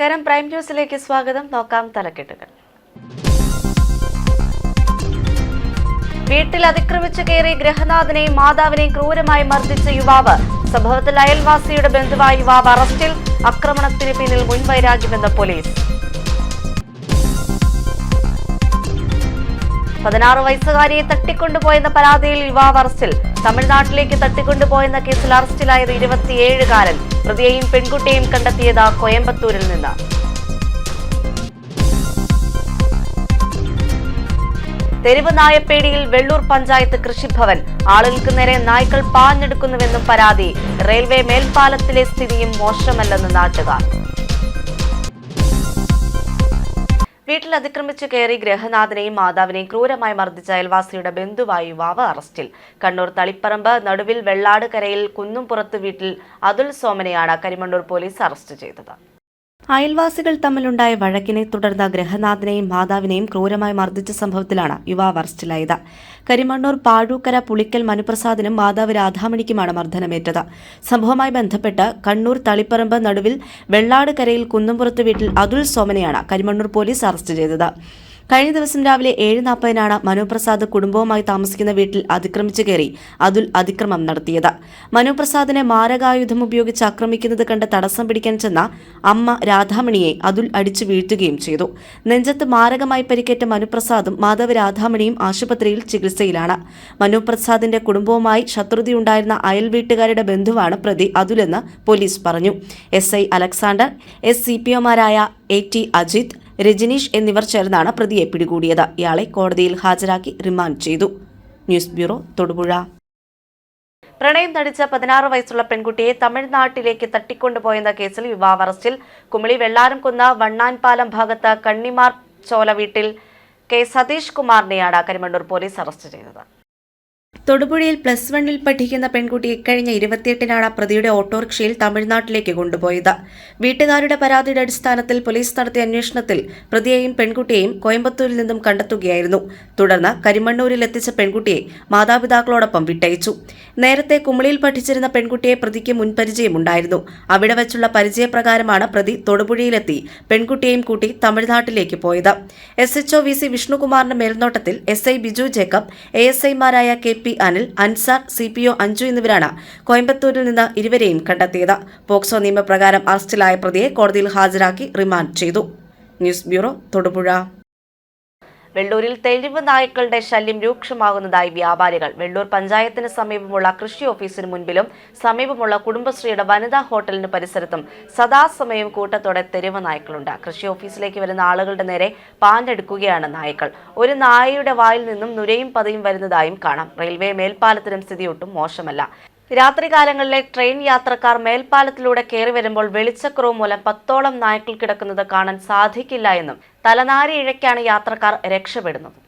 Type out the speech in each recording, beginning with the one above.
നമസ്കാരം, പ്രൈം ന്യൂസിലേക്ക് സ്വാഗതം. നോക്കാം തലക്കെട്ടുകൾ. വീട്ടിൽ അതിക്രമിച്ചു കയറി ഗൃഹനാഥനെയും മാതാവിനെയും ക്രൂരമായി മർദ്ദിച്ച യുവാവ്. സംഭവത്തിൽ അയൽവാസിയുടെ ബന്ധുവായ യുവാവ് അറസ്റ്റിൽ. ആക്രമണത്തിന് പിന്നിൽ മുൻവൈരാഗ്യമെന്ന് പോലീസ്. 16 വയസ്സുകാരിയെ തട്ടിക്കൊണ്ടുപോയെന്ന പരാതിയിൽ യുവാവ് അറസ്റ്റിൽ. തമിഴ്നാട്ടിലേക്ക് തട്ടിക്കൊണ്ടുപോയെന്ന കേസിൽ അറസ്റ്റിലായത് 27-കാരൻ. പ്രതിയെയും പെൺകുട്ടിയെയും കണ്ടെത്തിയത് കോയമ്പത്തൂരിൽ നിന്ന്. തെരുവ് നായപ്പേടിയിൽ വെള്ളൂർ പഞ്ചായത്ത് കൃഷിഭവൻ. ആളുകൾക്ക് നേരെ നായ്ക്കൾ പാഞ്ഞെടുക്കുന്നുവെന്നും പരാതി. റെയിൽവേ മേൽപ്പാലത്തിലെ സ്ഥിതിയും മോശമല്ലെന്ന് നാട്ടുകാർ. വീട്ടിൽ അതിക്രമിച്ചു കയറി ഗൃഹനാഥനെയും മാതാവിനെയും ക്രൂരമായി മർദ്ദിച്ച അയൽവാസിയുടെ ബന്ധുവായ യുവാവ് അറസ്റ്റിൽ. കണ്ണൂർ തളിപ്പറമ്പ് നടുവിൽ വെള്ളാടുകരയിൽ കുന്നുംപുറത്ത് വീട്ടിൽ അതുൽ സോമനെയാണ് കരിമണ്ണൂർ പോലീസ് അറസ്റ്റ് ചെയ്തത്. അയൽവാസികൾ തമ്മിലുണ്ടായ വഴക്കിനെ തുടർന്ന് ഗൃഹനാഥനെയും മാതാവിനെയും ക്രൂരമായി മർദ്ദിച്ച സംഭവത്തിലാണ് യുവാവ് അറസ്റ്റിലായത്. കരിമണ്ണൂർ പാഴൂക്കര പുളിക്കൽ മനുപ്രസാദിനും മാതാവ് രാധാമണിക്കുമാണ് മർദ്ദനമേറ്റത്. സംഭവവുമായി ബന്ധപ്പെട്ട് കണ്ണൂർ തളിപ്പറമ്പ് നടുവിൽ വെള്ളാടുകരയിൽ കുന്നുംപുറത്ത് വീട്ടിൽ അതുൽ സോമനെയാണ് കരിമണ്ണൂർ പോലീസ് അറസ്റ്റ് ചെയ്തത്. കഴിഞ്ഞ ദിവസം രാവിലെ 7:40 മനുപ്രസാദ് കുടുംബവുമായി താമസിക്കുന്ന വീട്ടിൽ അതിക്രമിച്ചു കയറി അതുൽ അതിക്രമം നടത്തിയത്. മനുപ്രസാദിനെ മാരകായുധം ഉപയോഗിച്ച് ആക്രമിക്കുന്നത് കണ്ട് തടസ്സം പിടിക്കാൻ ചെന്ന അമ്മ രാധാമണിയെ അതുൽ അടിച്ചു വീഴ്ത്തുകയും ചെയ്തു. നെഞ്ചത്ത് മാരകമായി പരിക്കേറ്റ മനുപ്രസാദും മാധവ് രാധാമണിയും ആശുപത്രിയിൽ ചികിത്സയിലാണ്. മനുപ്രസാദിന്റെ കുടുംബവുമായി ശത്രുതയുണ്ടായിരുന്ന അയൽ വീട്ടുകാരുടെ ബന്ധുവാണ് പ്രതി അതുലെന്ന് പോലീസ് പറഞ്ഞു. SI അലക്സാണ്ടർ, CPOമാരായ AT അജിത്, രജനീഷ് എന്നിവർ ചേർന്നാണ് പ്രതിയെ പിടികൂടിയത്. ഇയാളെ കോടതിയിൽ ഹാജരാക്കി റിമാൻഡ് ചെയ്തു. News bureau, Thodupuzha. പ്രണയം നടിച്ച 16 വയസ്സുള്ള പെൺകുട്ടിയെ തമിഴ്നാട്ടിലേക്ക് തട്ടിക്കൊണ്ടുപോയെന്ന കേസിൽ യുവാവ് അറസ്റ്റിൽ. കുമളി വെള്ളാരംകുന്ന് വണ്ണാൻപാലം ഭാഗത്ത് കണ്ണിമാർ ചോല വീട്ടിൽ K സതീഷ് കുമാറിനെയാണ് കരിമണ്ണൂർ പോലീസ് അറസ്റ്റ് ചെയ്തത്. തൊടുപുഴയിൽ +1 പഠിക്കുന്ന പെൺകുട്ടി ഇക്കഴിഞ്ഞ 28-നാണ് പ്രതിയുടെ ഓട്ടോറിക്ഷയിൽ തമിഴ്നാട്ടിലേക്ക് കൊണ്ടുപോയത്. വീട്ടുകാരുടെ പരാതിയുടെ അടിസ്ഥാനത്തിൽ പോലീസ് നടത്തിയ അന്വേഷണത്തിൽ പ്രതിയെയും പെൺകുട്ടിയെയും കോയമ്പത്തൂരിൽ നിന്നും കണ്ടെത്തുകയായിരുന്നു. തുടർന്ന് കരിമണ്ണൂരിൽ എത്തിച്ച പെൺകുട്ടിയെ മാതാപിതാക്കളോടൊപ്പം വിട്ടയച്ചു. നേരത്തെ കുമളിയിൽ പഠിച്ചിരുന്ന പെൺകുട്ടിയെ പ്രതിക്ക് മുൻപരിചയമുണ്ടായിരുന്നു. അവിടെ വച്ചുള്ള പരിചയപ്രകാരമാണ് പ്രതി തൊടുപുഴയിലെത്തി പെൺകുട്ടിയെയും കൂട്ടി തമിഴ്നാട്ടിലേക്ക് പോയത്. SHO VC വിഷ്ണുകുമാറിന്റെ മേൽനോട്ടത്തിൽ SI ബിജു ജേക്കബ്, ASIമാരായ KP അനിൽ, അൻസാർ, CPO അഞ്ജു എന്നിവരാണ് കോയമ്പത്തൂരിൽ നിന്ന് ഇരുവരെയും കണ്ടെത്തിയത്. പോക്സോ നിയമപ്രകാരം അറസ്റ്റിലായ പ്രതിയെ കോടതിയിൽ ഹാജരാക്കി റിമാൻഡ് ചെയ്തു. News bureau, Thodupuzha. വെള്ളൂരിൽ തെരുവ് നായ്ക്കളുടെ ശല്യം രൂക്ഷമാകുന്നതായി വ്യാപാരികൾ. വെള്ളൂർ പഞ്ചായത്തിന് സമീപമുള്ള കൃഷി ഓഫീസിന് മുൻപിലും സമീപമുള്ള കുടുംബശ്രീയുടെ വനിതാ ഹോട്ടലിന് പരിസരത്തും സദാസമയം കൂട്ടത്തോടെ തെരുവ് നായ്ക്കളുണ്ട്. കൃഷി ഓഫീസിലേക്ക് വരുന്ന ആളുകളുടെ നേരെ പാഞ്ഞെടുക്കുകയാണ് നായ്ക്കൾ. ഒരു നായയുടെ വായിൽ നിന്നും നുരയും പതയും വരുന്നതായും കാണാം. റെയിൽവേ മേൽപ്പാലത്തിനും സ്ഥിതി ഒട്ടും മോശമല്ല. രാത്രികാലങ്ങളിലെ ട്രെയിൻ യാത്രക്കാർ മേൽപ്പാലത്തിലൂടെ കയറി വരുമ്പോൾ വെളിച്ചക്കുറവ് മൂലം 10ഓളം നായ്ക്കൾ കിടക്കുന്നത് കാണാൻ സാധിക്കില്ല എന്നും തലനാരി ഇഴയ്ക്കാണ് യാത്രക്കാർ രക്ഷപ്പെടുന്നത്.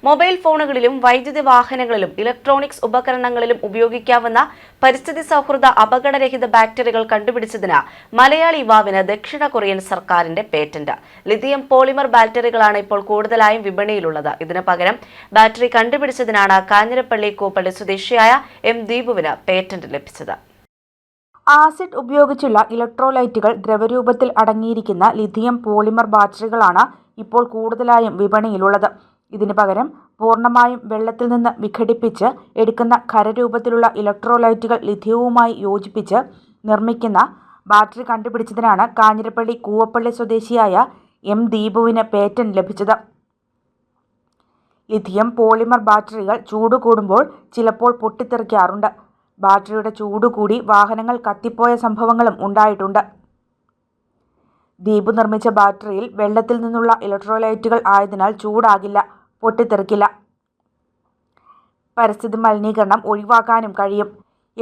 മൊബൈൽ ഫോണുകളിലും വൈദ്യുതി വാഹനങ്ങളിലും ഇലക്ട്രോണിക്സ് ഉപകരണങ്ങളിലും ഉപയോഗിക്കാവുന്ന പരിസ്ഥിതി സൗഹൃദ അപകടരഹിത ബാറ്ററികൾ കണ്ടുപിടിച്ചതിന് മലയാളി യുവാവിന് ദക്ഷിണ കൊറിയൻ സർക്കാരിന്റെ പേറ്റന്റ്. ലിഥിയം പോളിമർ ബാറ്ററികളാണ് ഇപ്പോൾ കൂടുതലായും വിപണിയിലുള്ളത്. ഇതിനു പകരം ബാറ്ററി കണ്ടുപിടിച്ചതിനാണ് കാഞ്ഞിരപ്പള്ളി കൂപ്പള്ളി സ്വദേശിയായ M ദീപുവിന് പേറ്റന്റ് ലഭിച്ചത്. ആസിഡ് ഉപയോഗിച്ചുള്ള ഇലക്ട്രോലൈറ്റുകൾ ദ്രവരൂപത്തിൽ അടങ്ങിയിരിക്കുന്ന ലിഥിയം പോളിമർ ബാറ്ററികളാണ് ഇപ്പോൾ കൂടുതലായും വിപണിയിലുള്ളത്. ഇതിനു പകരം പൂർണ്ണമായും വെള്ളത്തിൽ നിന്ന് വിഘടിപ്പിച്ച് എടുക്കുന്ന ഖരരൂപത്തിലുള്ള ഇലക്ട്രോലൈറ്റുകൾ ലിഥിയവുമായി യോജിപ്പിച്ച് നിർമ്മിക്കുന്ന ബാറ്ററി കണ്ടുപിടിച്ചതിനാണ് കാഞ്ഞിരപ്പള്ളി കൂവപ്പള്ളി സ്വദേശിയായ M ദീപുവിന് പേറ്റന്റ് ലഭിച്ചത്. ലിഥിയം പോളിമർ ബാറ്ററികൾ ചൂട് കൂടുമ്പോൾ ചിലപ്പോൾ പൊട്ടിത്തെറിക്കാറുണ്ട്. ബാറ്ററിയുടെ ചൂടുകൂടി വാഹനങ്ങൾ കത്തിപ്പോയ സംഭവങ്ങളും ഉണ്ടായിട്ടുണ്ട്. ദീപു നിർമ്മിച്ച ബാറ്ററിയിൽ വെള്ളത്തിൽ നിന്നുള്ള ഇലക്ട്രോലൈറ്റുകൾ ആയതിനാൽ ചൂടാകില്ല, പൊട്ടിത്തെറിക്കില്ല. പരിസ്ഥിതി മലിനീകരണം ഒഴിവാക്കാനും കഴിയും.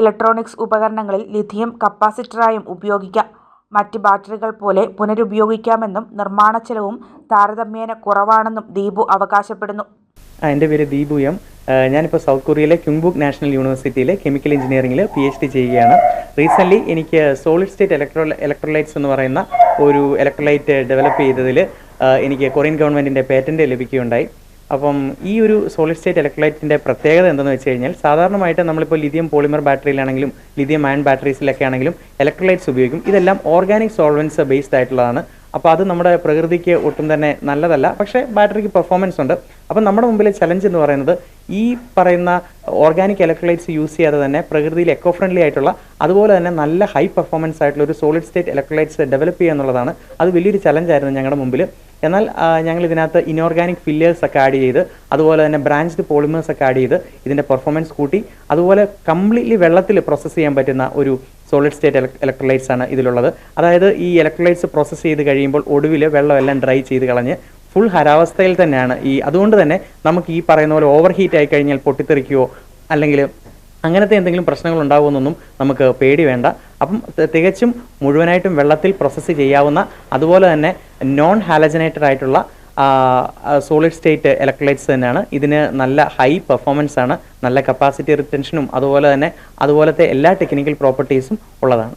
ഇലക്ട്രോണിക്സ് ഉപകരണങ്ങളിൽ ലിഥിയം കപ്പാസിറ്ററായും ഉപയോഗിക്കാം. മറ്റ് ബാറ്ററികൾ പോലെ പുനരുപയോഗിക്കാമെന്നും നിർമ്മാണ ചെലവും താരതമ്യേന കുറവാണെന്നും ദീപു അവകാശപ്പെടുന്നു. എൻ്റെ പേര് ദീപു M. ഞാനിപ്പോൾ സൗത്ത് കൊറിയയിലെ ക്യുംബുക് നാഷണൽ യൂണിവേഴ്സിറ്റിയിലെ കെമിക്കൽ എഞ്ചിനീയറിംഗിൽ PhD ചെയ്യുകയാണ്. റീസെൻ്റ്ലി എനിക്ക് സോളിഡ് സ്റ്റേറ്റ് ഇലക്ട്രോലൈറ്റ്സ് എന്ന് പറയുന്ന ഒരു ഇലക്ട്രോലൈറ്റ് ഡെവലപ്പ് ചെയ്തതിൽ എനിക്ക് കൊറിയൻ ഗവൺമെൻറ്റിൻ്റെ പേറ്റൻറ്റ് ലഭിക്കുകയുണ്ടായി. അപ്പം ഈ ഒരു സോളിഡ് സ്റ്റേറ്റ് ഇലക്ട്രോലൈറ്റിൻ്റെ പ്രത്യേകത എന്തെന്ന് വെച്ച് കഴിഞ്ഞാൽ, സാധാരണമായിട്ട് നമ്മളിപ്പോൾ ലിഥിയം പോളിമർ ബാറ്ററിയിലാണെങ്കിലും ലിഥിയം അയൺ ബാറ്ററീസിലൊക്കെ ആണെങ്കിലും ഇലക്ട്രോലൈറ്റ്സ് ഉപയോഗിക്കും. ഇതെല്ലാം ഓർഗാനിക് സോൾവൻസ് ബേസ്ഡ് ആയിട്ടുള്ളതാണ്. അപ്പോൾ അത് നമ്മുടെ പ്രകൃതിക്ക് ഒട്ടും തന്നെ നല്ലതല്ല. പക്ഷേ ബാറ്ററിക്ക് പെർഫോമൻസ് ഉണ്ട്. അപ്പം നമ്മുടെ മുമ്പിലെ ചലഞ്ച് എന്ന് പറയുന്നത് ഈ പറയുന്ന ഓർഗാനിക് ഇലക്ട്രോലൈറ്റ്സ് യൂസ് ചെയ്യാതെ തന്നെ പ്രകൃതിയിൽ എക്കോ ഫ്രണ്ട്ലി ആയിട്ടുള്ള അതുപോലെ തന്നെ നല്ല ഹൈ പെർഫോമൻസ് ആയിട്ടുള്ള ഒരു സോളിഡ് സ്റ്റേറ്റ് ഇലക്ട്രോലൈറ്റ്സ് ഡെവലപ്പ് ചെയ്യുക എന്നുള്ളതാണ്. അത് വലിയൊരു ചലഞ്ചായിരുന്നു ഞങ്ങളുടെ മുമ്പിൽ. എന്നാൽ ഞങ്ങൾ ഇതിനകത്ത് ഇനോർഗാനിക് ഫില്ലേഴ്സ് ഒക്കെ ആഡ് ചെയ്ത് അതുപോലെ തന്നെ ബ്രാഞ്ച്ഡ് പോളിമേഴ്സ് ഒക്കെ ആഡ് ചെയ്ത് ഇതിൻ്റെ പെർഫോമൻസ് കൂട്ടി. അതുപോലെ കംപ്ലീറ്റ്ലി വെള്ളത്തിൽ പ്രോസസ്സ് ചെയ്യാൻ പറ്റുന്ന ഒരു സോളിഡ് സ്റ്റേറ്റ് ഇലക്ട്രോലൈറ്റ്സ് ആണ് ഇതിലുള്ളത്. അതായത് ഈ ഇലക്ട്രോലൈറ്റ്സ് പ്രോസസ്സ് ചെയ്ത് കഴിയുമ്പോൾ ഒടുവിൽ വെള്ളമെല്ലാം ഡ്രൈ ചെയ്ത് കളഞ്ഞ് ഫുൾ ഹരാവസ്ഥയിൽ തന്നെയാണ് അതുകൊണ്ട് തന്നെ നമുക്ക് ഈ പറയുന്ന പോലെ ഓവർ ഹീറ്റ് ആയി കഴിഞ്ഞാൽ പൊട്ടിത്തെറിക്കുകയോ അല്ലെങ്കിൽ അങ്ങനത്തെ എന്തെങ്കിലും പ്രശ്നങ്ങൾ ഉണ്ടാകുമെന്നൊന്നും നമുക്ക് പേടി വേണ്ട. അപ്പം തികച്ചും മുഴുവനായിട്ടും വെള്ളത്തിൽ പ്രോസസ്സ് ചെയ്യാവുന്ന അതുപോലെ തന്നെ നോൺ ഹാലജനേറ്റഡ് ആയിട്ടുള്ള സോളിഡ് സ്റ്റേറ്റ് ഇലക്ട്രോലൈറ്റ്സ് തന്നെയാണ്. ഇതിന് നല്ല ഹൈ പെർഫോമൻസ് ആണ്, നല്ല കപ്പാസിറ്റി റിറ്റൻഷനും അതുപോലത്തെ എല്ലാ ടെക്നിക്കൽ പ്രോപ്പർട്ടീസും ഉള്ളതാണ്.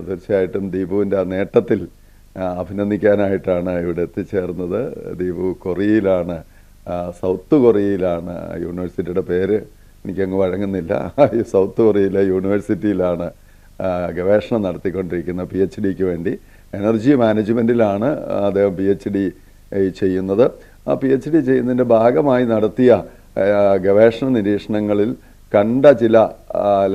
തീർച്ചയായിട്ടും ദീപുവിൻ്റെ ആ നേട്ടത്തിൽ അഭിനന്ദിക്കാനായിട്ടാണ് ഇവിടെ എത്തിച്ചേർന്നത്. ദീപു കൊറിയയിലാണ്, സൗത്ത് കൊറിയയിലാണ്. യൂണിവേഴ്സിറ്റിയുടെ പേര് എനിക്കങ്ങ് വഴങ്ങുന്നില്ല. സൗത്ത് കൊറിയയിലെ യൂണിവേഴ്സിറ്റിയിലാണ് ഗവേഷണം നടത്തിക്കൊണ്ടിരിക്കുന്ന PhDക്ക് വേണ്ടി. എനർജി മാനേജ്മെൻറ്റിലാണ് അദ്ദേഹം PhD ചെയ്യുന്നത്. ആ PhD ചെയ്യുന്നതിൻ്റെ ഭാഗമായി നടത്തിയ ഗവേഷണ നിരീക്ഷണങ്ങളിൽ കണ്ട ചില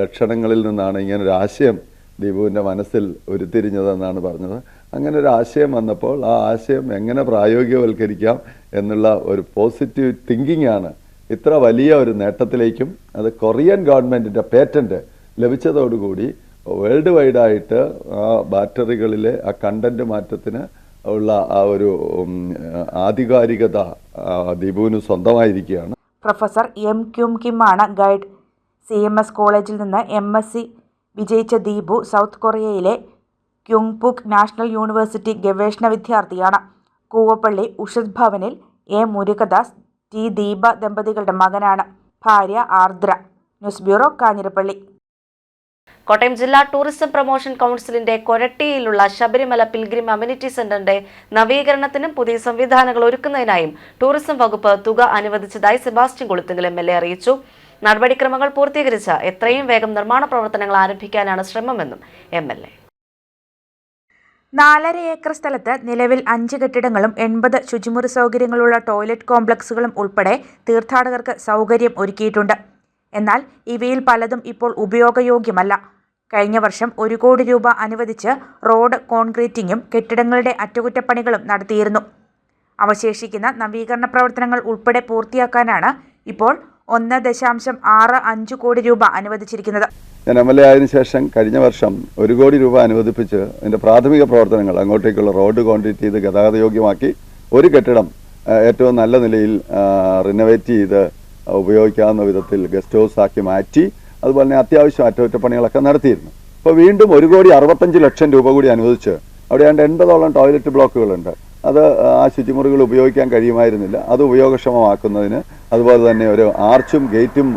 ലക്ഷണങ്ങളിൽ നിന്നാണ് ഇങ്ങനൊരു ആശയം ദീപുവിൻ്റെ മനസ്സിൽ ഉരുത്തിരിഞ്ഞതെന്നാണ് പറഞ്ഞത്. അങ്ങനെ ഒരു ആശയം വന്നപ്പോൾ ആ ആശയം എങ്ങനെ പ്രായോഗികവൽക്കരിക്കാം എന്നുള്ള ഒരു പോസിറ്റീവ് തിങ്കിങ് ആണ് ഇത്ര വലിയ ഒരു നേട്ടത്തിലേക്കും അത് കൊറിയൻ ഗവൺമെൻറ്റിൻ്റെ പേറ്റൻറ്റ് ലഭിച്ചതോടുകൂടി വേൾഡ് വൈഡായിട്ട് ആ ബാറ്ററികളിലെ ആ കണ്ടൻറ്റ് മാറ്റത്തിന് ഉള്ള ആ ഒരു ആധികാരികത ദീപുവിന് സ്വന്തമായിരിക്കുകയാണ്. Professor M. ക്യൂം കിമാണ് ഗൈഡ്. CMS കോളേജിൽ നിന്ന് MSc വിജയിച്ച ദീപു സൗത്ത് കൊറിയയിലെ ക്യുങ്ബുക് നാഷണൽ യൂണിവേഴ്സിറ്റി ഗവേഷണ വിദ്യാർത്ഥിയാണ്. കൂവപ്പള്ളി ഉഷത് ഭവനിൽ A. മുരുകദാസ്, T. ദീപ ദമ്പതികളുടെ മകനാണ്. ഭാര്യ ആർദ്ര. News bureau, Kanjirappally. കോട്ടയം ജില്ലാ ടൂറിസം പ്രൊമോഷൻ കൗൺസിലിന്റെ കൊരട്ടിയിലുള്ള ശബരിമല പിൽഗ്രിം അമ്യൂണിറ്റി സെന്ററിന്റെ നവീകരണത്തിനും പുതിയ സംവിധാനങ്ങൾ ഒരുക്കുന്നതിനായും ടൂറിസം വകുപ്പ് തുക അനുവദിച്ചതായി സെബാസ്റ്റ്യൻ കുളുത്തുങ്കൽ MLA അറിയിച്ചു. നടപടിക്രമങ്ങൾ പൂർത്തീകരിച്ച എത്രയും വേഗം നിർമ്മാണ പ്രവർത്തനങ്ങൾ ആരംഭിക്കാനാണ് ശ്രമമെന്നും MLA. 4.5 ഏക്കർ സ്ഥലത്ത് നിലവിൽ 5 കെട്ടിടങ്ങളും 80 ശുചിമുറി സൗകര്യങ്ങളുള്ള ടോയ്ലറ്റ് കോംപ്ലക്സുകളും ഉൾപ്പെടെ തീർത്ഥാടകർക്ക് സൗകര്യം ഒരുക്കിയിട്ടുണ്ട്. എന്നാൽ ഇവയിൽ പലതും ഇപ്പോൾ ഉപയോഗയോഗ്യമല്ല. കഴിഞ്ഞ വർഷം 1 കോടി രൂപ അനുവദിച്ച് റോഡ് കോൺക്രീറ്റിംഗും കെട്ടിടങ്ങളുടെ അറ്റകുറ്റപ്പണികളും നടത്തിയിരുന്നു. അവശേഷിക്കുന്ന നവീകരണ പ്രവർത്തനങ്ങൾ ഉൾപ്പെടെ പൂർത്തിയാക്കാനാണ് ഇപ്പോൾ 1.65 കോടി രൂപ അനുവദിച്ചിരിക്കുന്നത്. ഞാൻ MLA ആയതിനു ശേഷം കഴിഞ്ഞ വർഷം 1 കോടി രൂപ അനുവദിപ്പിച്ച് അതിൻ്റെ പ്രാഥമിക പ്രവർത്തനങ്ങൾ അങ്ങോട്ടേക്കുള്ള റോഡ് കോൺക്രീറ്റ് ചെയ്ത് ഗതാഗതയോഗ്യമാക്കി ഒരു കെട്ടിടം ഏറ്റവും നല്ല നിലയിൽ റിനോവേറ്റ് ചെയ്ത് ഉപയോഗിക്കാവുന്ന വിധത്തിൽ ഗസ്റ്റ് ഹൗസ് ആക്കി മാറ്റി അതുപോലെ തന്നെ അത്യാവശ്യം അറ്റകുറ്റപ്പണികളൊക്കെ നടത്തിയിരുന്നു. ഇപ്പോൾ വീണ്ടും 1,65,00,000 രൂപ കൂടി അനുവദിച്ച് അവിടെ 80ഓളം ടോയ്ലറ്റ് ബ്ലോക്കുകളുണ്ട്. അത് ആ ശുചിമുറികൾ ഉപയോഗിക്കാൻ കഴിയുമായിരുന്നില്ല. അത് ഉപയോഗക്ഷമമാക്കുന്നതിന് അതുപോലെ തന്നെ ഒരു ആർച്ചും ഗേറ്റും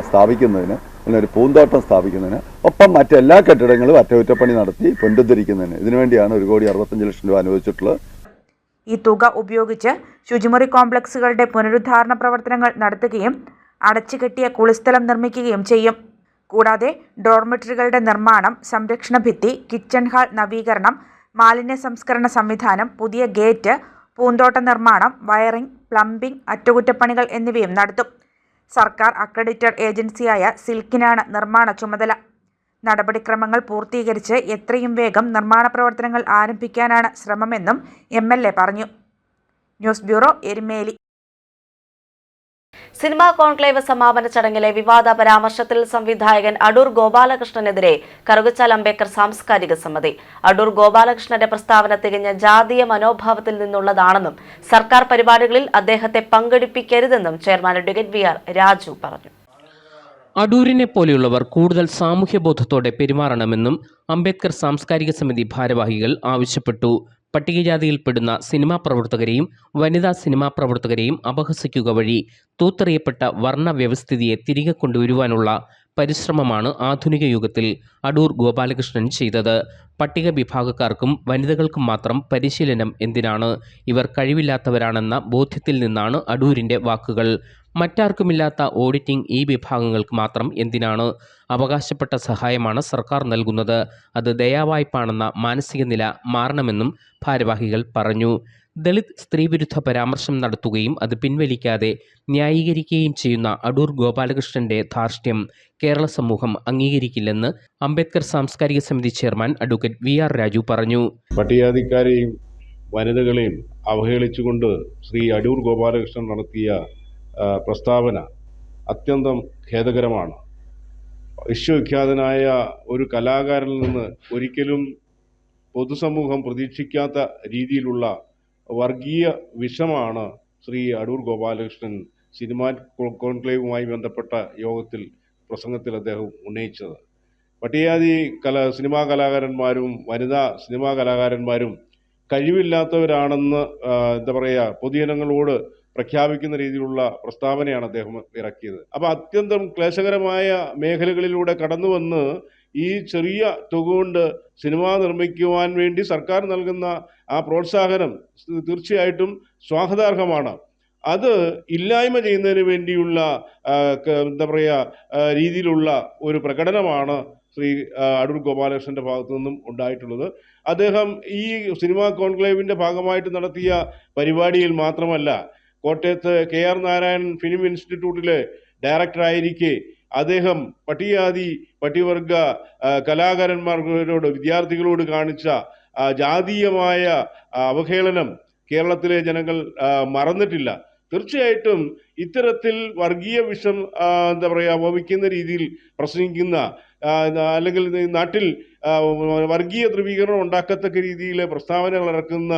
സ്ഥാപിക്കുന്നതിന് ഒരു പൂന്തോട്ടം സ്ഥാപിക്കുന്നതിന് ഒപ്പം മറ്റെല്ലാ കെട്ടിടങ്ങളും അറ്റകുറ്റപ്പണി നടത്തി പുനരുദ്ധരിക്കുന്നതിന് ഇതിനുവേണ്ടിയാണ് 1,65,00,000 രൂപ അനുവദിച്ചിട്ടുള്ളത്. ഈ തുക ഉപയോഗിച്ച് ശുചിമുറി കോംപ്ലക്സുകളുടെ പുനരുദ്ധാരണ പ്രവർത്തനങ്ങൾ നടത്തുകയും അടച്ചുകെട്ടിയ കുളിസ്ഥലം നിർമ്മിക്കുകയും ചെയ്യും. കൂടാതെ ഡോർമെറ്ററികളുടെ നിർമ്മാണം, സംരക്ഷണ ഭിത്തി, കിച്ചൺ ഹാൾ നവീകരണം, മാലിന്യ സംസ്കരണ സംവിധാനം, പുതിയ ഗേറ്റ്, പൂന്തോട്ട നിർമ്മാണം, വയറിംഗ്, പ്ലംബിംഗ്, അറ്റകുറ്റപ്പണികൾ എന്നിവയും നടത്തും. സർക്കാർ അക്രഡിറ്റഡ് ഏജൻസിയായ സിൽക്കിനാണ് നിർമ്മാണ ചുമതല. നടപടിക്രമങ്ങൾ പൂർത്തീകരിച്ച് എത്രയും വേഗം നിർമ്മാണ പ്രവർത്തനങ്ങൾ ആരംഭിക്കാനാണ് ശ്രമമെന്നും MLA പറഞ്ഞു. News bureau, Erumeli. Cinema conclave സമാപന ചടങ്ങിലെ വിവാദ പരാമർശത്തിൽ സംവിധായകൻ അടൂർ ഗോപാലകൃഷ്ണനെതിരെ കറുകച്ചാൽ അംബേദ്കർ സാംസ്കാരിക സമിതി. അടൂർ ഗോപാലകൃഷ്ണന്റെ പ്രസ്താവന തികഞ്ഞ ജാതീയ മനോഭാവത്തിൽ നിന്നുള്ളതാണെന്നും സർക്കാർ പരിപാടികളിൽ അദ്ദേഹത്തെ പങ്കെടുപ്പിക്കരുതെന്നും ചെയർമാൻ അഡ്വക്കേറ്റ് VR രാജു പറഞ്ഞു. അടൂരിനെ പോലെയുള്ളവർ കൂടുതൽ സാമൂഹ്യബോധത്തോടെ പെരുമാറണമെന്നും അംബേദ്കർ സാംസ്കാരിക സമിതി ഭാരവാഹികൾ ആവശ്യപ്പെട്ടു. പട്ടികജാതിയിൽപ്പെടുന്ന സിനിമാ പ്രവർത്തകരെയും വനിതാ സിനിമാ പ്രവർത്തകരെയും അപഹസിക്കുക വഴി തൂത്തെറിയപ്പെട്ട വർണ്ണ വ്യവസ്ഥിതിയെ തിരികെ കൊണ്ടുവരുവാനുള്ള പരിശ്രമമാണ് ആധുനിക യുഗത്തിൽ അടൂർ ഗോപാലകൃഷ്ണൻ ചെയ്തത്. പട്ടിക വിഭാഗക്കാർക്കും വനിതകൾക്കും മാത്രം പരിശീലനം എന്തിനാണ്? ഇവർ കഴിവില്ലാത്തവരാണെന്ന ബോധ്യത്തിൽ നിന്നാണ് അടൂരിൻ്റെ വാക്കുകൾ. മറ്റാർക്കുമില്ലാത്ത ഓഡിറ്റിംഗ് ഈ വിഭാഗങ്ങൾക്ക് മാത്രം എന്തിനാണ്? അവകാശപ്പെട്ട സഹായമാണ് സർക്കാർ നൽകുന്നത്. അത് ദയാവായ്പാണെന്ന മാനസിക നില മാറണമെന്നും ഭാരവാഹികൾ പറഞ്ഞു. ദളിത് സ്ത്രീവിരുദ്ധ പരാമർശം നടത്തുകയും അത് പിൻവലിക്കാതെ ന്യായീകരിക്കുകയും ചെയ്യുന്ന അടൂർ ഗോപാലകൃഷ്ണന്റെ ധാർഷ്ട്യം കേരള സമൂഹം അംഗീകരിക്കില്ലെന്ന് അംബേദ്കർ സാംസ്കാരിക സമിതി ചെയർമാൻ അഡ്വക്കേറ്റ് VR രാജു പറഞ്ഞു. പട്ടികജാതിക്കാരെയും വനിതകളെയും അവഹേളിച്ചുകൊണ്ട് ശ്രീ അടൂർ ഗോപാലകൃഷ്ണൻ നടത്തിയ പ്രസ്താവന അത്യന്തം ഖേദകരമാണ്. വിശ്വവിഖ്യാതനായ ഒരു കലാകാരനിൽ നിന്ന് ഒരിക്കലും പൊതുസമൂഹം പ്രതീക്ഷിക്കാത്ത രീതിയിലുള്ള വർഗീയ വിഷമാണ് ശ്രീ അടൂർ ഗോപാലകൃഷ്ണൻ സിനിമാ കോൺക്ലേവുമായി ബന്ധപ്പെട്ട യോഗത്തിൽ പ്രസംഗത്തിൽ അദ്ദേഹം ഉന്നയിച്ചത്. പട്ടികജാതി സിനിമാ കലാകാരന്മാരും വനിതാ സിനിമാ കലാകാരന്മാരും കഴിവില്ലാത്തവരാണെന്ന് പൊതുജനങ്ങളോട് പ്രഖ്യാപിക്കുന്ന രീതിയിലുള്ള പ്രസ്താവനയാണ് അദ്ദേഹം ഇറക്കിയത്. അപ്പോൾ അത്യന്തം ക്ലേശകരമായ മേഖലകളിലൂടെ കടന്നു വന്ന് ഈ ചെറിയ തുക കൊണ്ട് സിനിമ നിർമ്മിക്കുവാൻ വേണ്ടി സർക്കാർ നൽകുന്ന ആ പ്രോത്സാഹനം തീർച്ചയായിട്ടും സ്വാഗതാർഹമാണ്. അത് ഇല്ലായ്മ ചെയ്യുന്നതിന് വേണ്ടിയുള്ള രീതിയിലുള്ള ഒരു പ്രകടനമാണ് ശ്രീ അടൂർ ഗോപാലകൃഷ്ണന്റെ ഭാഗത്തു നിന്നും ഉണ്ടായിട്ടുള്ളത്. അദ്ദേഹം ഈ സിനിമാ കോൺക്ലേവിന്റെ ഭാഗമായിട്ട് നടത്തിയ പരിപാടിയിൽ മാത്രമല്ല, കോട്ടയത്ത് KR നാരായണൻ ഫിലിം ഇൻസ്റ്റിറ്റ്യൂട്ടിലെ ഡയറക്ടറായിരിക്കെ അദ്ദേഹം പട്ടികജാതി പട്ടികവർഗ കലാകാരന്മാരോട് വിദ്യാർത്ഥികളോട് കാണിച്ച ജാതീയമായ അവഹേളനം കേരളത്തിലെ ജനങ്ങൾ മറന്നിട്ടില്ല. തീർച്ചയായിട്ടും ഇത്തരത്തിൽ വർഗീയ വിഷം വമിക്കുന്ന രീതിയിൽ പ്രസംഗിക്കുന്ന അല്ലെങ്കിൽ നാട്ടിൽ വർഗീയ ധ്രുവീകരണം ഉണ്ടാക്കത്തക്ക രീതിയിൽ പ്രസ്താവനകൾ ഇറക്കുന്ന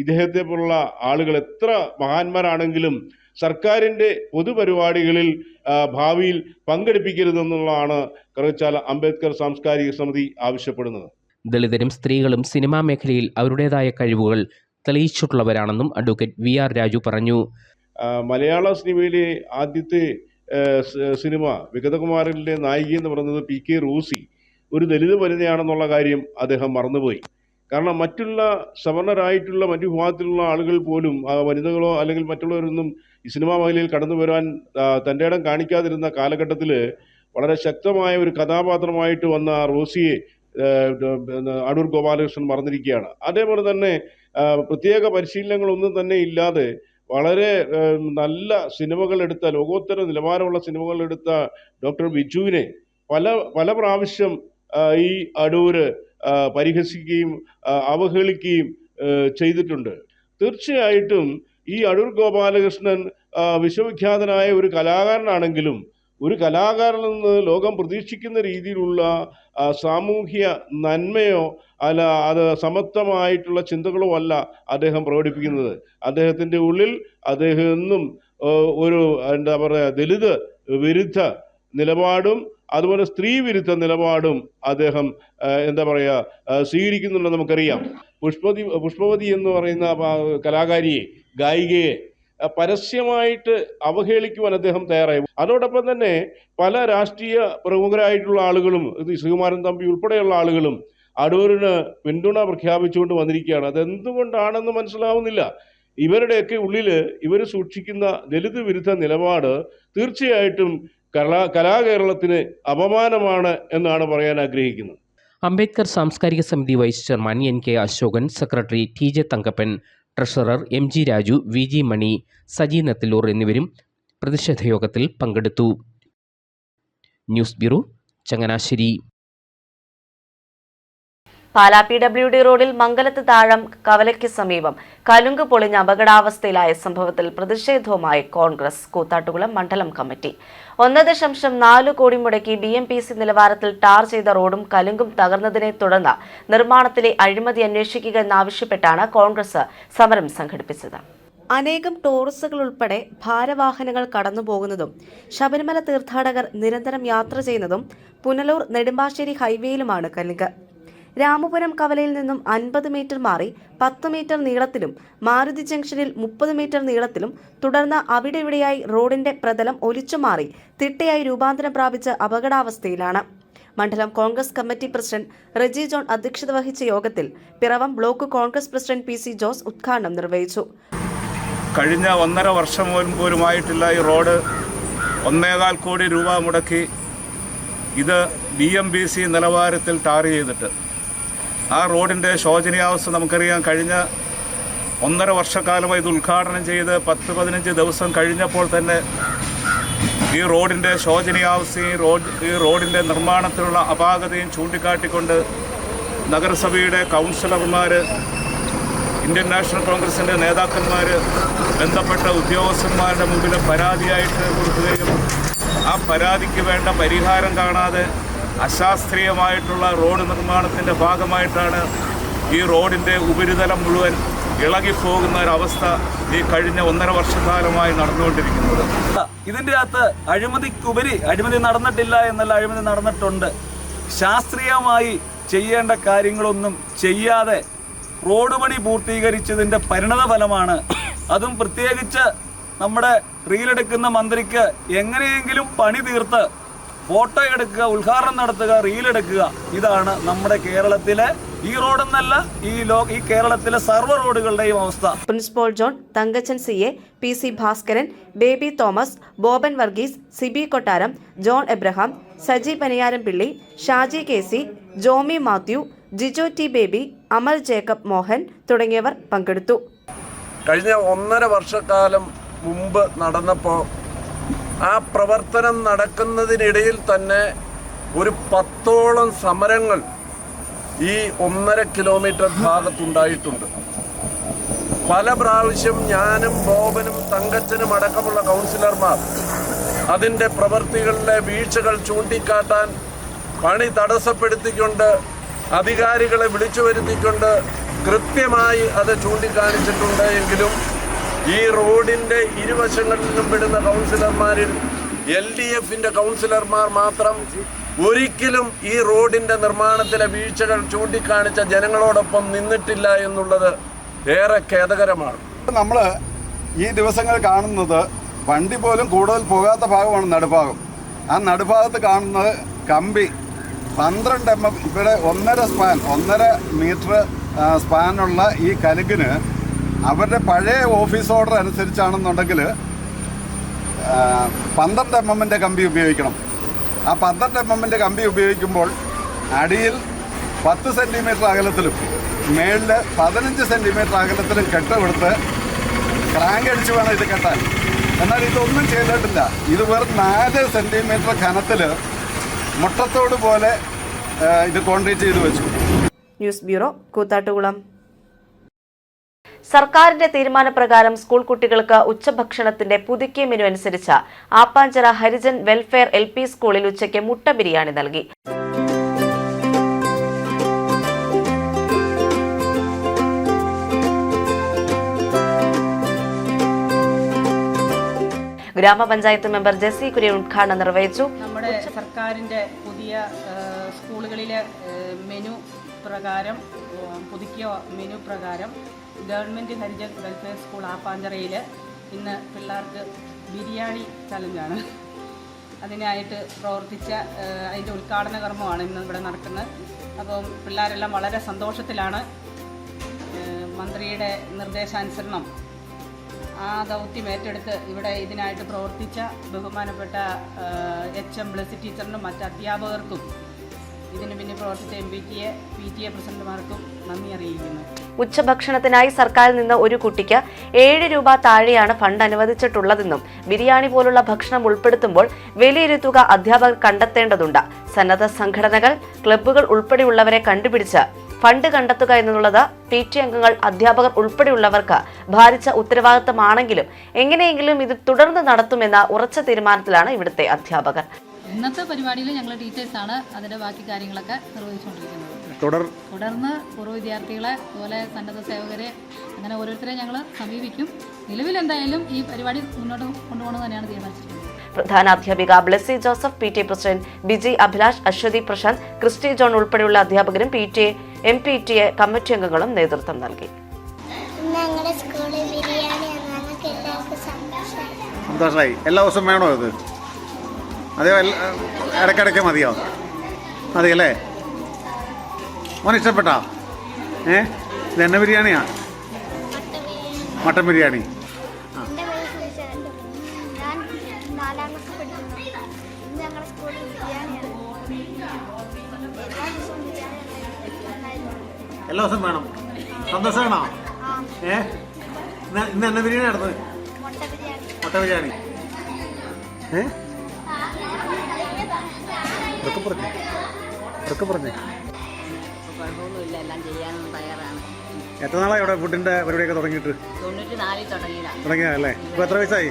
ഇദ്ദേഹത്തെ പോലുള്ള ആളുകൾ എത്ര മഹാന്മാരാണെങ്കിലും സർക്കാരിൻ്റെ പൊതുപരിപാടികളിൽ ഭാവിയിൽ പങ്കെടുപ്പിക്കരുതെന്നുള്ളതാണ് കറുകച്ചാൽ അംബേദ്കർ സാംസ്കാരിക സമിതി ആവശ്യപ്പെടുന്നത്. ദളിതരും സ്ത്രീകളും സിനിമാ മേഖലയിൽ അവരുടേതായ കഴിവുകൾ തെളിയിച്ചിട്ടുള്ളവരാണെന്നും അഡ്വക്കേറ്റ് VR രാജു പറഞ്ഞു. മലയാള സിനിമയിലെ ആദ്യത്തെ സിനിമ വിഗതകുമാരനിലെ നായിക എന്ന് പറയുന്നത് PK റോസി ഒരു ദലിത് വനിതയാണെന്നുള്ള കാര്യം അദ്ദേഹം മറന്നുപോയി. കാരണം മറ്റുള്ള സവർണരായിട്ടുള്ള മറ്റു വിഭാഗത്തിലുള്ള ആളുകൾ പോലും വനിതകളോ അല്ലെങ്കിൽ മറ്റുള്ളവരൊന്നും ഈ സിനിമാ മേഖലയിൽ കടന്നു വരാൻ തൻ്റെ ഇടം കാണിക്കാതിരുന്ന കാലഘട്ടത്തിൽ വളരെ ശക്തമായ ഒരു കഥാപാത്രമായിട്ട് വന്ന റോസിയെ അടൂർ ഗോപാലകൃഷ്ണൻ മറന്നിരിക്കുകയാണ്. അതേപോലെ തന്നെ പ്രത്യേക പരിശീലനങ്ങളൊന്നും തന്നെ ഇല്ലാതെ വളരെ നല്ല സിനിമകൾ എടുത്ത ലോകോത്തര നിലവാരമുള്ള സിനിമകൾ എടുത്ത ഡോക്ടർ ബിജുവിനെ പല പ്രാവശ്യം ഈ അടൂര് പരിഹസിക്കുകയും അവഹേളിക്കുകയും ചെയ്തിട്ടുണ്ട്. തീർച്ചയായിട്ടും ഈ അടൂർ ഗോപാലകൃഷ്ണൻ വിശ്വവിഖ്യാതനായ ഒരു കലാകാരനാണെങ്കിലും ഒരു കലാകാരനിൽ നിന്ന് ലോകം പ്രതീക്ഷിക്കുന്ന രീതിയിലുള്ള സാമൂഹ്യ നന്മയോ അല്ല അത് സമത്വമായിട്ടുള്ള ചിന്തകളോ അല്ല അദ്ദേഹം പ്രകടിപ്പിക്കുന്നത്. അദ്ദേഹത്തിൻ്റെ ഉള്ളിൽ അദ്ദേഹം എന്നും ഒരു ദലിത് വിരുദ്ധ നിലപാടും അതുപോലെ സ്ത്രീ വിരുദ്ധ നിലപാടും അദ്ദേഹം സ്വീകരിക്കുന്നുണ്ടെന്ന് നമുക്കറിയാം. പുഷ്പവതി എന്ന് പറയുന്ന കലാകാരിയെ ഗായികയെ പരസ്യമായിട്ട് അവഹേളിക്കുവാൻ അദ്ദേഹം തയ്യാറായി. അതോടൊപ്പം തന്നെ പല രാഷ്ട്രീയ പ്രമുഖരായിട്ടുള്ള ആളുകളും ശ്രീകുമാരൻ തമ്പി ഉൾപ്പെടെയുള്ള ആളുകളും അടൂരിന് പിന്തുണ പ്രഖ്യാപിച്ചുകൊണ്ട് വന്നിരിക്കുകയാണ്. അതെന്തുകൊണ്ടാണെന്ന് മനസ്സിലാവുന്നില്ല. ഇവരുടെയൊക്കെ ഉള്ളിൽ ഇവർ സൂക്ഷിക്കുന്ന ദലിത് വിരുദ്ധ നിലപാട് തീർച്ചയായിട്ടും കലാകേരളത്തിന് അപമാനമാണ് എന്നാണ് പറയാൻ ആഗ്രഹിക്കുന്നത്. അംബേദ്കർ സാംസ്കാരിക സമിതി vice chairman NK Ashokan, secretary TJ Thankappan, treasurer MG Raju, VG Mani, Saji Nethaloor എന്നിവരും പ്രതിഷേധയോഗത്തിൽ പങ്കെടുത്തു. News bureau, Changanassery. Pala PWD റോഡിൽ മംഗലത്ത് താഴം കവലയ്ക്ക് സമീപം കലുങ്ക് പൊളിഞ്ഞ അപകടാവസ്ഥയിലായ സംഭവത്തിൽ പ്രതിഷേധവുമായി കോൺഗ്രസ് കൂത്താട്ടുകുളം മണ്ഡലം കമ്മിറ്റി. 1.4 കോടി മുടക്കി BMPC നിലവാരത്തിൽ ടാർ ചെയ്ത റോഡും കലുങ്കും തകർന്നതിനെ തുടർന്ന് നിർമ്മാണത്തിലെ അഴിമതി അന്വേഷിക്കുക എന്നാവശ്യപ്പെട്ടാണ് കോൺഗ്രസ് സമരം സംഘടിപ്പിച്ചത്. അനേകം ടൂറിസ്റ്റുകൾ ഉൾപ്പെടെ ഭാരവാഹനങ്ങൾ കടന്നുപോകുന്നതും ശബരിമല തീർത്ഥാടകർ നിരന്തരം യാത്ര ചെയ്യുന്നതും പുനലൂർ നെടുമ്പാശ്ശേരി ഹൈവേയിലുമാണ് കലുങ്ക്. രാമപുരം കവലയിൽ നിന്നും 50 മീറ്റർ മാറി 10 മീറ്റർ നീളത്തിലും മാരുതി ജംഗ്ഷനിൽ 30 മീറ്റർ നീളത്തിലും തുടർന്ന് അവിടെയിവിടെയായി റോഡിന്റെ പ്രതലം ഒലിച്ചുമാറി തിട്ടയായി രൂപാന്തരം പ്രാപിച്ച് അപകടാവസ്ഥയിലാണ്. മണ്ഡലം Congress committee president Reji John അധ്യക്ഷത വഹിച്ച യോഗത്തിൽ Piravom block Congress president PC Jose ഉദ്ഘാടനം നിർവഹിച്ചു. കഴിഞ്ഞ 1.5 വർഷം പോലുമായിട്ടുള്ള ഈ റോഡ് 1.25 കോടി രൂപ മുടക്കി ഇത് BMBC നിലവാരത്തിൽ ടാർ ചെയ്തിട്ട് ആ റോഡിൻ്റെ ശോചനീയാവസ്ഥ നമുക്കറിയാം. കഴിഞ്ഞ 1.5 വർഷക്കാലമായി ഇത് ഉദ്ഘാടനം ചെയ്ത് 10-15 ദിവസം കഴിഞ്ഞപ്പോൾ തന്നെ ഈ റോഡിൻ്റെ ശോചനീയാവസ്ഥയും ഈ റോഡിൻ്റെ നിർമ്മാണത്തിലുള്ള അപാകതയും ചൂണ്ടിക്കാട്ടിക്കൊണ്ട് നഗരസഭയുടെ കൗൺസിലർമാർ, ഇന്ത്യൻ നാഷണൽ കോൺഗ്രസിൻ്റെ നേതാക്കന്മാർ ബന്ധപ്പെട്ട ഉദ്യോഗസ്ഥന്മാരുടെ മുമ്പിൽ പരാതിയായിട്ട് കൊടുക്കുകയും ആ പരാതിക്ക് വേണ്ട പരിഹാരം കാണാതെ അശാസ്ത്രീയമായിട്ടുള്ള റോഡ് നിർമ്മാണത്തിൻ്റെ ഭാഗമായിട്ടാണ് ഈ റോഡിൻ്റെ ഉപരിതലം മുഴുവൻ ഇളകിപ്പോകുന്ന ഒരവസ്ഥ ഈ കഴിഞ്ഞ 1.5 വർഷക്കാലമായി നടന്നുകൊണ്ടിരിക്കുന്നത്. ഇതിൻ്റെ അകത്ത് അഴിമതിക്കുപരി അഴിമതി നടന്നിട്ടില്ല എന്നല്ല, അഴിമതി നടന്നിട്ടുണ്ട്. ശാസ്ത്രീയമായി ചെയ്യേണ്ട കാര്യങ്ങളൊന്നും ചെയ്യാതെ റോഡ് പണി പൂർത്തീകരിച്ചതിൻ്റെ പരിണത ഫലമാണ്. അതും പ്രത്യേകിച്ച് നമ്മുടെ റീലെടുക്കുന്ന മന്ത്രിക്ക് എങ്ങനെയെങ്കിലും പണി തീർത്ത് ഫോട്ടോ എടുക്കുക, ഉദ്ഘാടനം നടത്തുക, റീലെടുക്കുക. ഇതാണ് നമ്മുടെ കേരളത്തിലെ ഈ റോഡെന്നല്ല ഈ കേരളത്തിലെ സർവ്വ റോഡുകളുടെയും അവസ്ഥ. Principal John, Thankachan CA, PC Bhaskaran, Baby Thomas, Boban Varghese, Sibi Kottaram, John Abraham, Saji Paniyarampilly, Shaji KC, Jomy Mathew, Jijo T Baby, Amal Jacob Mohan തുടങ്ങിയവർ പങ്കെടുത്തു. കഴിഞ്ഞ 1.5 വർഷക്കാലം മുമ്പ് നടന്നപ്പോൾ ആ പ്രവർത്തനം നടക്കുന്നതിനിടയിൽ തന്നെ ഒരു 10ഓളം സമരങ്ങൾ ഈ 1.5 കിലോമീറ്റർ ഭാഗത്തുണ്ടായിട്ടുണ്ട്. പല പ്രാവശ്യം ഞാനും ബോബനും തങ്കച്ചനും അടക്കമുള്ള കൗൺസിലർമാർ അതിൻ്റെ പ്രവൃത്തികളിലെ വീഴ്ചകൾ ചൂണ്ടിക്കാട്ടാൻ പണി തടസ്സപ്പെടുത്തിക്കൊണ്ട് അധികാരികളെ വിളിച്ചു വരുത്തിക്കൊണ്ട് കൃത്യമായി അത് ചൂണ്ടിക്കാണിച്ചിട്ടുണ്ട്. എങ്കിലും ഈ റോഡിൻ്റെ ഇരുവശങ്ങളിലും പെടുന്ന കൗൺസിലർമാരിൽ LDFിൻ്റെ കൗൺസിലർമാർ മാത്രം ഒരിക്കലും ഈ റോഡിൻ്റെ നിർമ്മാണത്തിലെ വീഴ്ചകൾ ചൂണ്ടിക്കാണിച്ച ജനങ്ങളോടൊപ്പം നിന്നിട്ടില്ല എന്നുള്ളത് ഏറെ ഖേദകരമാണ്. നമ്മൾ ഈ ദിവസങ്ങൾ കാണുന്നത് വണ്ടി പോലും കൂടുതൽ പോകാത്ത ഭാഗമാണ് നടുഭാഗം. ആ നടുഭാഗത്ത് കാണുന്നത് കമ്പി 12 mm, ഇവിടെ 1.5 മീറ്റർ സ്പാനുള്ള ഈ കലുകിന് അവരുടെ പഴയ ഓഫീസ് ഓർഡർ അനുസരിച്ചാണെന്നുണ്ടെങ്കിൽ 12 mm കമ്പി ഉപയോഗിക്കണം. ആ 12 mm കമ്പി ഉപയോഗിക്കുമ്പോൾ അടിയിൽ 10 സെൻറ്റിമീറ്റർ അകലത്തിലും മേളിൽ 15 സെൻറ്റിമീറ്റർ അകലത്തിലും കെട്ടുകൊടുത്ത് ക്രാങ്ക് അടിച്ച് വേണം ഇത് കെട്ടാൻ. എന്നാൽ ഇതൊന്നും ചെയ്തിട്ടില്ല. ഇത് വെറും 4 സെൻറ്റിമീറ്റർ ഘനത്തിൽ മുട്ടത്തോട് പോലെ ഇത് കോൺക്രീറ്റ് ചെയ്ത് വെച്ചു. News bureau, Koothattukulam. സർക്കാരിന്റെ തീരുമാനപ്രകാരം സ്കൂൾ കുട്ടികൾക്ക് ഉച്ചഭക്ഷണത്തിന്റെ പുതുക്കിയ മെനു അനുസരിച്ച് ആപ്പാഞ്ചിറ ഹരിജൻ വെൽഫെയർ LP സ്കൂളിൽ ഉച്ചയ്ക്ക് മുട്ട ബിരിയാണി നൽകി. ഗ്രാമപഞ്ചായത്ത് മെമ്പർ ജെസി കുര്യൻ ഉദ്ഘാടനം നിർവഹിച്ചു. നമ്മുടെ സർക്കാരിന്റെ പുതിയ സ്കൂളുകളിലെ മെനു പ്രകാരം, പുതുക്കിയ മെനു പ്രകാരം ഗവൺമെൻറ് ഹരിജൻ വെൽഫെയർ സ്കൂൾ ആപ്പാഞ്ചിറയിൽ ഇന്ന് പിള്ളേർക്ക് ബിരിയാണി ചലഞ്ചാണ്. അതിനായിട്ട് പ്രവർത്തിച്ച അതിൻ്റെ ഉദ്ഘാടന കർമ്മമാണ് ഇന്ന് ഇവിടെ നടക്കുന്നത്. അപ്പം പിള്ളേരെല്ലാം വളരെ സന്തോഷത്തിലാണ്. മന്ത്രിയുടെ നിർദ്ദേശാനുസരണം ആ ദൗത്യം ഏറ്റെടുത്ത് ഇവിടെ ഇതിനായിട്ട് പ്രവർത്തിച്ച ബഹുമാനപ്പെട്ട HM ബ്ലസി ടീച്ചറിനും മറ്റ് അധ്യാപകർക്കും ഇതിനു പിന്നിൽ പ്രവർത്തിച്ച PTA പ്രസിഡന്റുമാർക്കും നന്ദി അറിയിക്കുന്നു. ഉച്ചഭക്ഷണത്തിനായി സർക്കാരിൽ നിന്ന് ഒരു കുട്ടിക്ക് 7 രൂപ താഴെയാണ് ഫണ്ട് അനുവദിച്ചിട്ടുള്ളതെന്നും ബിരിയാണി പോലുള്ള ഭക്ഷണം ഉൾപ്പെടുത്തുമ്പോൾ വലിയൊരു തുക അധ്യാപകർ കണ്ടെത്തേണ്ടതുണ്ട്. സന്നദ്ധ സംഘടനകൾ, ക്ലബ്ബുകൾ ഉൾപ്പെടെയുള്ളവരെ കണ്ടുപിടിച്ച് ഫണ്ട് കണ്ടെത്തുക എന്നുള്ളത് PTA അംഗങ്ങൾ, അധ്യാപകർ ഉൾപ്പെടെയുള്ളവർക്ക് ഭാരിച്ച ഉത്തരവാദിത്തമാണെങ്കിലും എങ്ങനെയെങ്കിലും ഇത് തുടർന്ന് നടത്തുമെന്ന ഉറച്ച തീരുമാനത്തിലാണ് ഇവിടുത്തെ അധ്യാപകർ. ഇന്നത്തെ പരിപാടിയിൽ ഞങ്ങൾ ടീച്ചേഴ്സാണ് അതിൻ്റെ ബാക്കി കാര്യങ്ങളൊക്കെ നിർവഹിച്ചുകൊണ്ടിരിക്കുന്നത്. തുടർന്ന് പൂർവ്വ വിദ്യാർത്ഥികളെ, അതുപോലെ സന്നദ്ധ സേവകരെ, അങ്ങനെ ഓരോരുത്തരെ ഞങ്ങൾ സമീപിക്കും. നിലവിൽ എന്തായാലും ഈ പരിപാടി മുന്നോട്ട് കൊണ്ടുപോകണമെന്ന് തന്നെയാണ് തീരുമാനിച്ചിട്ടുള്ളത്. പ്രധാനാധ്യാപിക ബ്ലെസി ജോസഫ്, PTA പ്രസിഡന്റ് ബിജി അഭിലാഷ്, അശ്വതി പ്രശാന്ത്, ക്രിസ്റ്റി ജോൺ ഉൾപ്പെടെയുള്ള അധ്യാപകരും PTA, MPTA കമ്മിറ്റി അംഗങ്ങളും നേതൃത്വം നൽകി. സന്തോഷമായി. എല്ലാ ദിവസവും വേണോ ഇത്? അതെയോ ഇടയ്ക്കിടയ്ക്ക് മതിയോ? മതിയല്ലേ? മോൻ ഇഷ്ടപ്പെട്ടോ? ഇത് എന്ന ബിരിയാണിയാ? മട്ടൻ ബിരിയാണി. എല്ലാ ദിവസവും വേണം. സന്തോഷമാണോ? ഇന്ന് എന്ന ബിരിയാണി നടന്നത്? മുട്ട ബിരിയാണി. പറഞ്ഞു എത്ര നാളായി ഇവിടെ ഫുഡിന്റെ പരിപാടിയൊക്കെ തുടങ്ങിയിട്ട്? 94 തുടങ്ങിയതല്ലേ? ഇപ്പൊ എത്ര വയസ്സായി?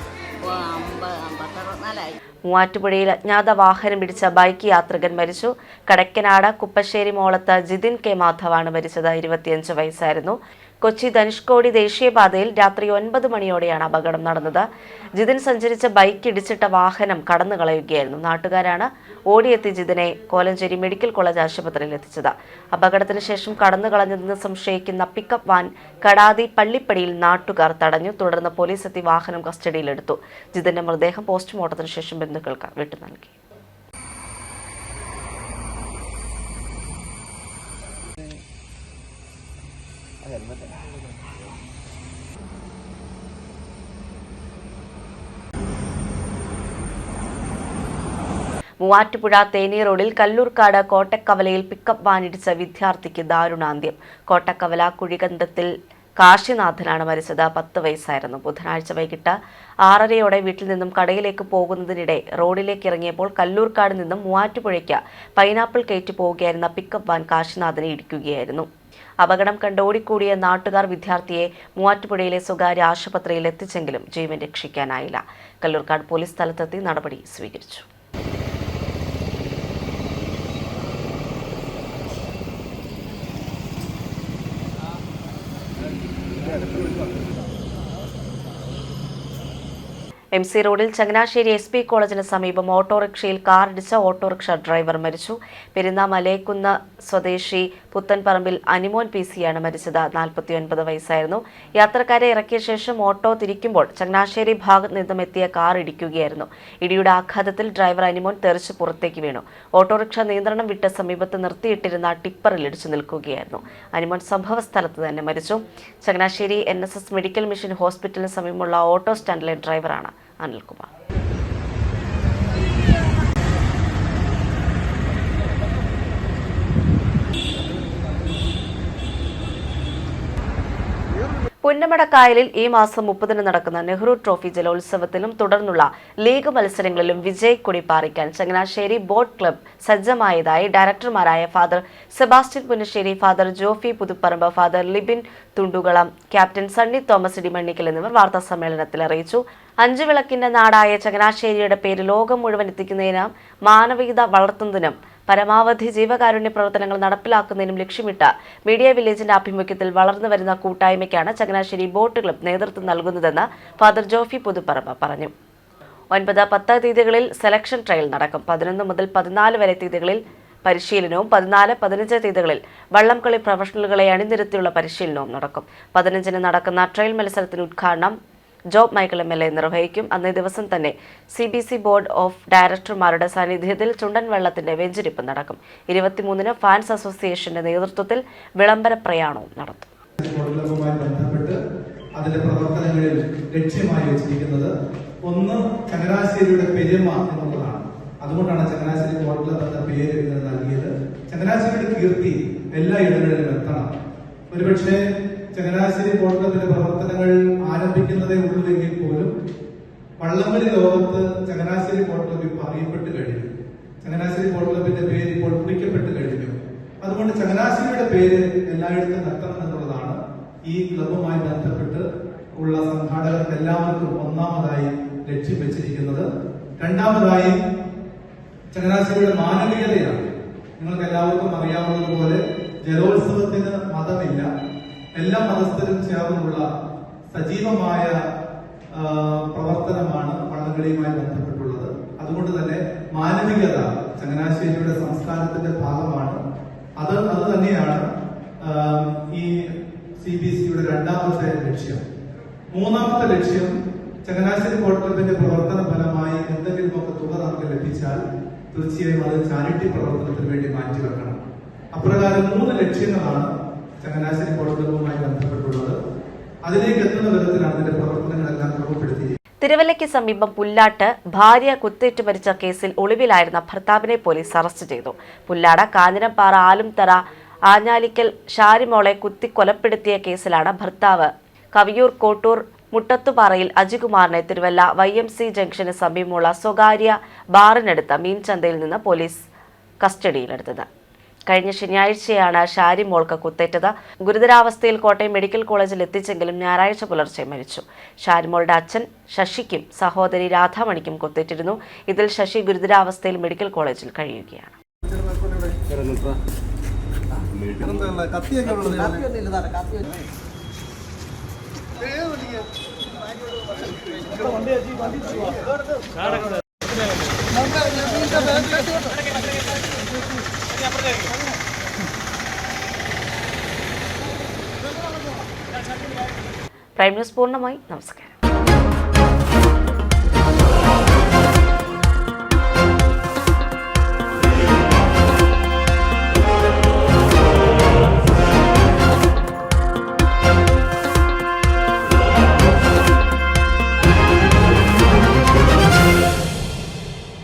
മൂവാറ്റുപുഴയിൽ അജ്ഞാത വാഹനം പിടിച്ച ബൈക്ക് യാത്രികൻ മരിച്ചു. കടക്കനാട് കുപ്പശ്ശേരി മോളത്ത് ജിതിൻ കെ മാധവാണ് മരിച്ചത്. 25 വയസ്സായിരുന്നു. കൊച്ചി ധനുഷ്കോടി ദേശീയപാതയിൽ രാത്രി 9 മണിയോടെയാണ് അപകടം നടന്നത്. ജിതിൻ സഞ്ചരിച്ച ബൈക്ക് ഇടിച്ചിട്ട വാഹനം കടന്നു കളയുകയായിരുന്നു. നാട്ടുകാരാണ് ഓടിയെത്തി ജിതിനെ കോലഞ്ചേരി മെഡിക്കൽ കോളേജ് ആശുപത്രിയിൽ എത്തിച്ചത്. അപകടത്തിന് ശേഷം കടന്നു കളഞ്ഞതെന്ന് സംശയിക്കുന്ന പിക്കപ്പ് വാൻ കടാതി പള്ളിപ്പടിയിൽ നാട്ടുകാർ തടഞ്ഞു. തുടർന്ന് പോലീസ് എത്തി വാഹനം കസ്റ്റഡിയിലെടുത്തു. ജിതിന്റെ മൃതദേഹം പോസ്റ്റ്മോർട്ടത്തിന് ശേഷം ബന്ധുക്കൾക്ക് വിട്ടു നൽകി. മൂവാറ്റുപുഴ തേനി റോഡിൽ കല്ലൂർക്കാട് കോട്ടക്കവലയിൽ പിക്കപ്പ് വാനിടിച്ച വിദ്യാർത്ഥിക്ക് ദാരുണാന്ത്യം. കോട്ടക്കവല കുഴികണ്ടത്തിൽ കാശിനാഥനാണ് മരിച്ചത്. 10 വയസ്സായിരുന്നു. ബുധനാഴ്ച വൈകിട്ട് 6:30 വീട്ടിൽ നിന്നും കടയിലേക്ക് പോകുന്നതിനിടെ റോഡിലേക്ക് ഇറങ്ങിയപ്പോൾ കല്ലൂർക്കാട് നിന്നും മൂവാറ്റുപുഴയ്ക്ക് പൈനാപ്പിൾ കയറ്റി പോവുകയായിരുന്ന പിക്കപ്പ് വാൻ കാശിനാഥനെ ഇടിക്കുകയായിരുന്നു. അപകടം കണ്ട് ഓടിക്കൂടിയ നാട്ടുകാർ വിദ്യാർത്ഥിയെ മൂവാറ്റുപുഴയിലെ സ്വകാര്യ ആശുപത്രിയിൽ എത്തിച്ചെങ്കിലും ജീവൻ രക്ഷിക്കാനായില്ല. കല്ലൂർക്കാട് പോലീസ് സ്ഥലത്തെത്തി നടപടി സ്വീകരിച്ചു. MC റോഡിൽ ചങ്ങനാശ്ശേരി SP കോളേജിന് സമീപം ഓട്ടോറിക്ഷയിൽ കാറിടിച്ച ഓട്ടോറിക്ഷ ഡ്രൈവർ മരിച്ചു. പെരുന്ന മലേക്കുന്ന് സ്വദേശി പുത്തൻപറമ്പിൽ അനിമോൻ PC-യാണ് മരിച്ചത്. 49 വയസ്സായിരുന്നു. യാത്രക്കാരെ ഇറക്കിയ ശേഷം ഓട്ടോ തിരിക്കുമ്പോൾ ചങ്ങനാശ്ശേരി ഭാഗത്ത് നിന്നും എത്തിയ കാർ ഇടിക്കുകയായിരുന്നു. ഇടിയുടെ ആഘാതത്തിൽ ഡ്രൈവർ അനിമോൻ തെറിച്ച് പുറത്തേക്ക് വീണു. ഓട്ടോറിക്ഷ നിയന്ത്രണം വിട്ട് സമീപത്ത് നിർത്തിയിട്ടിരുന്ന ടിപ്പറിൽ ഇടിച്ചു നിൽക്കുകയായിരുന്നു. അനിമോൻ സംഭവസ്ഥലത്ത് തന്നെ മരിച്ചു. ചങ്ങനാശ്ശേരി NSS മെഡിക്കൽ മിഷൻ ഹോസ്പിറ്റലിന് സമീപമുള്ള ഓട്ടോ സ്റ്റാൻഡിലെ ഡ്രൈവറാണ് അനിൽകുമാർ. പുന്നമടക്കായലിൽ ഈ മാസം 30-ന് നടക്കുന്ന നെഹ്റു ട്രോഫി ജലോത്സവത്തിലും തുടർന്നുള്ള ലീഗ് മത്സരങ്ങളിലും വിജയക്കൊടി പാറിക്കാൻ ചങ്ങനാശ്ശേരി ബോട്ട് ക്ലബ്ബ് സജ്ജമായതായി ഡയറക്ടർമാരായ father Sebastian Punnassery, father Jofy Puthuparambu, father Libin Thundukalam, captain Sunny Thomas Idimannickal എന്നിവർ വാർത്താസമ്മേളനത്തിൽ അറിയിച്ചു. 5 വിളക്കിന്റെ നാടായ ചങ്ങനാശ്ശേരിയുടെ പേര് ലോകം മുഴുവൻ എത്തിക്കുന്നതിനും മാനവികത വളർത്തുന്നതിനും പരമാവധി ജീവകാരുണ്യ പ്രവർത്തനങ്ങൾ നടപ്പിലാക്കുന്നതിനും ലക്ഷ്യമിട്ട് മീഡിയ വില്ലേജിന്റെ ആഭിമുഖ്യത്തിൽ വളർന്നു വരുന്ന കൂട്ടായ്മയ്ക്കാണ് ചങ്ങനാശ്ശേരി ബോട്ട് ക്ലബ്ബ് നേതൃത്വം നൽകുന്നതെന്ന് ഫാദർ ജോഫി പുതുപ്പറമ്പ് പറഞ്ഞു. 9, 10 തീയതികളിൽ സെലക്ഷൻ ട്രയൽ നടക്കും. 11 മുതൽ 14 വരെ തീയതികളിൽ പരിശീലനവും 14, 15 തീയതികളിൽ വള്ളംകളി പ്രൊഫഷണലുകളെ അണിനിരത്തിയുള്ള പരിശീലനവും നടക്കും. 15-ന് നടക്കുന്ന ട്രയൽ മത്സരത്തിന് ഉദ്ഘാടനം ജോബ് മൈക്കിൾ MLA നിർവഹിക്കും. അന്നേ ദിവസം തന്നെ CBC ബോർഡ് ഓഫ് ഡയറക്ടർമാരുടെ സാന്നിധ്യത്തിൽ ചുണ്ടൻ വെള്ളത്തിന്റെ വെഞ്ചരിപ്പ് നടക്കും. 23-ന് ഫാൻസ് അസോസിയേഷന്റെ നേതൃത്വത്തിൽ വിളംബര പ്രയാണവും നടത്തും. അതിന്റെ പ്രവർത്തനങ്ങളിൽ ലക്ഷ്യമായി വെച്ചിരിക്കുന്നത് ഒന്ന് ചങ്ങനാശ്ശേരിയുടെ പെരുമ എന്നുള്ളതാണ്. അതുകൊണ്ടാണ് ചങ്ങനാശ്ശേരി ബോട്ട് ക്ലബ്ബ് എന്ന പേര് ഇതിന് നൽകിയത്. ചങ്ങനാശ്ശേരിയുടെ കീർത്തി എല്ലാ ഇടങ്ങളിലും എത്തണം. ഒരുപക്ഷെ ചങ്ങനാശ്ശേരി ബോട്ട് ക്ലബ്ബിന്റെ പ്രവർത്തനങ്ങൾ ആരംഭിക്കുന്നതേ ഉള്ളൂവെങ്കിൽ പോലും വള്ളംകളി ലോകത്ത് ചങ്ങനാശ്ശേരി ബോട്ട് ക്ലബ്ബ് ഇപ്പോൾ അറിയപ്പെട്ട് കഴിഞ്ഞു. ചങ്ങനാശ്ശേരി ബോട്ട് ക്ലബ്ബിന്റെ പേര് ഇപ്പോൾ കുറിക്കപ്പെട്ട് കഴിഞ്ഞു. അതുകൊണ്ട് ചങ്ങനാശ്ശേരിയുടെ പേര് എല്ലായിടത്തും എത്തണം എന്നുള്ളതാണ് ഈ ക്ലബ്ബുമായി ബന്ധപ്പെട്ട് ഉള്ള സംഘാടകർക്ക് എല്ലാവർക്കും ഒന്നാമതായി ലക്ഷ്യം വെച്ചിരിക്കുന്നത്. രണ്ടാമതായി ചങ്ങനാശ്ശേരിയുടെ മാനവികതയാണ്. നിങ്ങൾക്ക് എല്ലാവർക്കും അറിയാവുന്നതുപോലെ ജലോത്സവത്തിന് മതമില്ല. എല്ലാ മതസ്ഥരും ചേർന്നുള്ള സജീവമായ പ്രവർത്തനമാണ് വള്ളംകളിയുമായി ബന്ധപ്പെട്ടുള്ളത്. അതുകൊണ്ട് തന്നെ മാനവികത ചങ്ങനാശ്ശേരിയുടെ സംസ്കാരത്തിന്റെ ഭാഗമാണ്. അത് തന്നെയാണ് ഈ CBCയുടെ രണ്ടാമത്തെ ലക്ഷ്യം. മൂന്നാമത്തെ ലക്ഷ്യം, ചങ്ങനാശ്ശേരി ബോട്ട് ക്ലബിന്റെ പ്രവർത്തന ഫലമായി എന്തെങ്കിലുമൊക്കെ തുക നമുക്ക് ലഭിച്ചാൽ തീർച്ചയായും അത് ചാരിറ്റി പ്രവർത്തനത്തിന് വേണ്ടി മാറ്റിവെക്കണം. അപ്രകാരം 3 ലക്ഷ്യങ്ങളാണ് ചങ്ങനാശ്ശേരി ബോട്ട് ക്ലബുമായി ബന്ധപ്പെട്ടുള്ളത്. അതിലേക്ക് എത്തുന്ന വിധത്തിലാണ് ഇതിന്റെ പ്രവർത്തനങ്ങളെല്ലാം ക്രമപ്പെടുത്തിയിരിക്കുന്നത്. തിരുവല്ലയ്ക്ക് സമീപം പുല്ലാട്ട് ഭാര്യ കുത്തേറ്റ് മരിച്ച കേസിൽ ഒളിവിലായിരുന്ന ഭർത്താവിനെ പോലീസ് അറസ്റ്റ് ചെയ്തു. പുല്ലാട് കാഞ്ഞിരംപാറ ആലുംതറ ആഞ്ഞാലിക്കൽ ഷാരിമോളെ കുത്തിക്കൊലപ്പെടുത്തിയ കേസിലാണ് ഭർത്താവ് കവിയൂർ കോട്ടൂർ മുട്ടത്തുപാറയിൽ അജികുമാറിനെ തിരുവല്ല YMC ജംഗ്ഷന് സമീപമുള്ള സ്വകാര്യ ബാറിനടുത്ത മീൻചന്തയിൽ നിന്ന് പോലീസ് കസ്റ്റഡിയിലെടുത്തത്. കഴിഞ്ഞ ശനിയാഴ്ചയാണ് ഷാരിമോൾക്ക് കുത്തേറ്റത്. ഗുരുതരാവസ്ഥയിൽ കോട്ടയം മെഡിക്കൽ കോളേജിൽ എത്തിച്ചെങ്കിലും ഞായറാഴ്ച പുലർച്ചെ മരിച്ചു. ഷാരിമോളുടെ അച്ഛൻ ശശിക്കും സഹോദരി രാധാമണിക്കും കുത്തേറ്റിരുന്നു. ഇതിൽ ശശി ഗുരുതരാവസ്ഥയിൽ മെഡിക്കൽ കോളേജിൽ കഴിയുകയാണ്. പ്രൈം ന്യൂസ് പൂർണ്ണമായി. നമസ്കാരം.